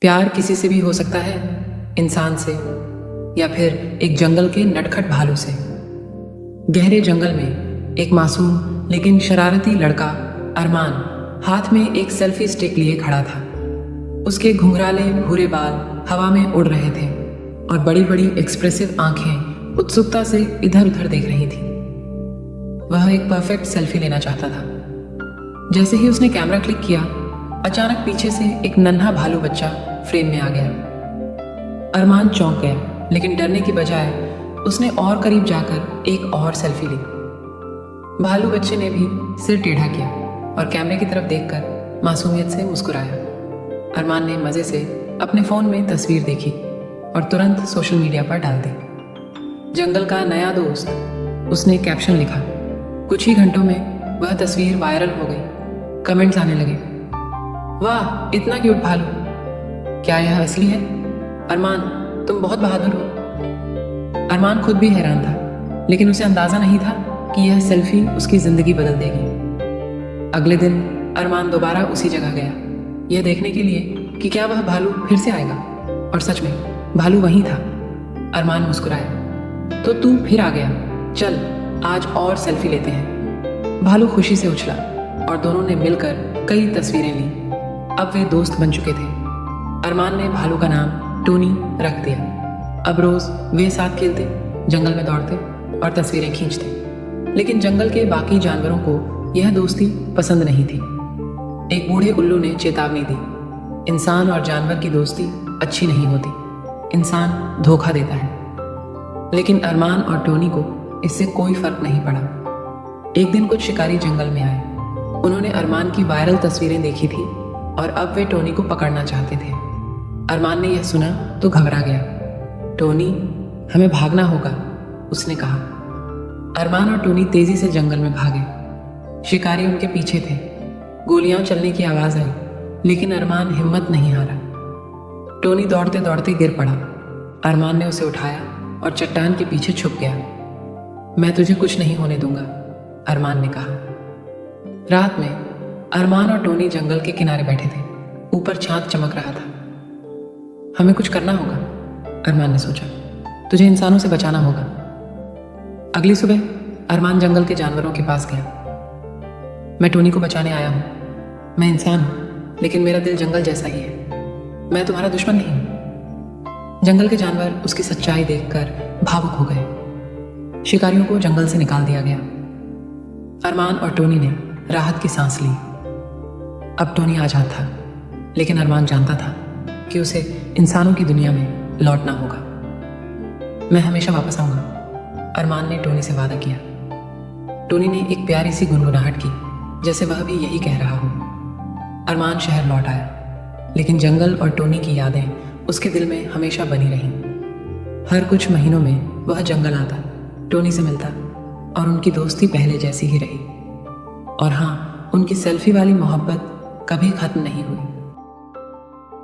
प्यार किसी से भी हो सकता है, इंसान से या फिर एक जंगल के नटखट भालू से। गहरे जंगल में एक मासूम लेकिन शरारती लड़का अरमान हाथ में एक सेल्फी स्टिक लिए खड़ा था। उसके घुंघराले भूरे बाल हवा में उड़ रहे थे और बड़ी बड़ी एक्सप्रेसिव आंखें उत्सुकता से इधर उधर देख रही थी। वह एक परफेक्ट सेल्फी लेना चाहता था। जैसे ही उसने कैमरा क्लिक किया, अचानक पीछे से एक नन्हा भालू बच्चा फ्रेम में आ गया। अरमान चौंक गया, लेकिन डरने की बजाय उसने और करीब जाकर एक और सेल्फी ली। भालू बच्चे ने भी सिर टेढ़ा किया और कैमरे की तरफ देखकर मासूमियत से मुस्कुराया। अरमान ने मज़े से अपने फ़ोन में तस्वीर देखी और तुरंत सोशल मीडिया पर डाल दी। जंगल का नया दोस्त, उसने कैप्शन लिखा। कुछ ही घंटों में वह तस्वीर वायरल हो गई। कमेंट्स आने लगे, वाह इतना क्यूट भालू, क्या यह असली है? अरमान तुम बहुत बहादुर हो। अरमान खुद भी हैरान था, लेकिन उसे अंदाज़ा नहीं था कि यह सेल्फी उसकी ज़िंदगी बदल देगी। अगले दिन अरमान दोबारा उसी जगह गया, यह देखने के लिए कि क्या वह भालू फिर से आएगा। और सच में भालू वहीं था। अरमान मुस्कुराया, तो तू फिर आ गया, चल आज और सेल्फी लेते हैं। भालू खुशी से उछला और दोनों ने मिलकर कई तस्वीरें ली। अब वे दोस्त बन चुके थे। अरमान ने भालू का नाम टोनी रख दिया। अब रोज़ वे साथ खेलते, जंगल में दौड़ते और तस्वीरें खींचते। लेकिन जंगल के बाकी जानवरों को यह दोस्ती पसंद नहीं थी। एक बूढ़े उल्लू ने चेतावनी दी, इंसान और जानवर की दोस्ती अच्छी नहीं होती, इंसान धोखा देता है। लेकिन अरमान और टोनी को इससे कोई फर्क नहीं पड़ा। एक दिन कुछ शिकारी जंगल में आए। उन्होंने अरमान की वायरल तस्वीरें देखी थी और अब वे टोनी को पकड़ना चाहते थे। अरमान ने यह सुना तो घबरा गया। टोनी, हमें भागना होगा, उसने कहा। अरमान और टोनी तेजी से जंगल में भागे। शिकारी उनके पीछे थे। गोलियां चलने की आवाज़ आई, लेकिन अरमान हिम्मत नहीं हारा। टोनी दौड़ते दौड़ते गिर पड़ा। अरमान ने उसे उठाया और चट्टान के पीछे छुप गया। मैं तुझे कुछ नहीं होने दूंगा, अरमान ने कहा। रात में अरमान और टोनी जंगल के किनारे बैठे थे। ऊपर चांद चमक रहा था। हमें कुछ करना होगा, अरमान ने सोचा। तुझे इंसानों से बचाना होगा। अगली सुबह अरमान जंगल के जानवरों के पास गया। मैं टोनी को बचाने आया हूँ। मैं इंसान हूँ, लेकिन मेरा दिल जंगल जैसा ही है। मैं तुम्हारा दुश्मन नहीं हूँ। जंगल के जानवर उसकी सच्चाई देखकर भावुक हो गए। शिकारियों को जंगल से निकाल दिया गया। अरमान और टोनी ने राहत की सांस ली। अब टोनी आज़ाद था, लेकिन अरमान जानता था कि उसे इंसानों की दुनिया में लौटना होगा। मैं हमेशा वापस आऊँगा, अरमान ने टोनी से वादा किया। टोनी ने एक प्यारी सी गुनगुनाहट की, जैसे वह भी यही कह रहा हो। अरमान शहर लौट आया, लेकिन जंगल और टोनी की यादें उसके दिल में हमेशा बनी रहीं। हर कुछ महीनों में वह जंगल आता, टोनी से मिलता और उनकी दोस्ती पहले जैसी ही रही। और हाँ, उनकी सेल्फी वाली मोहब्बत कभी खत्म नहीं हुई।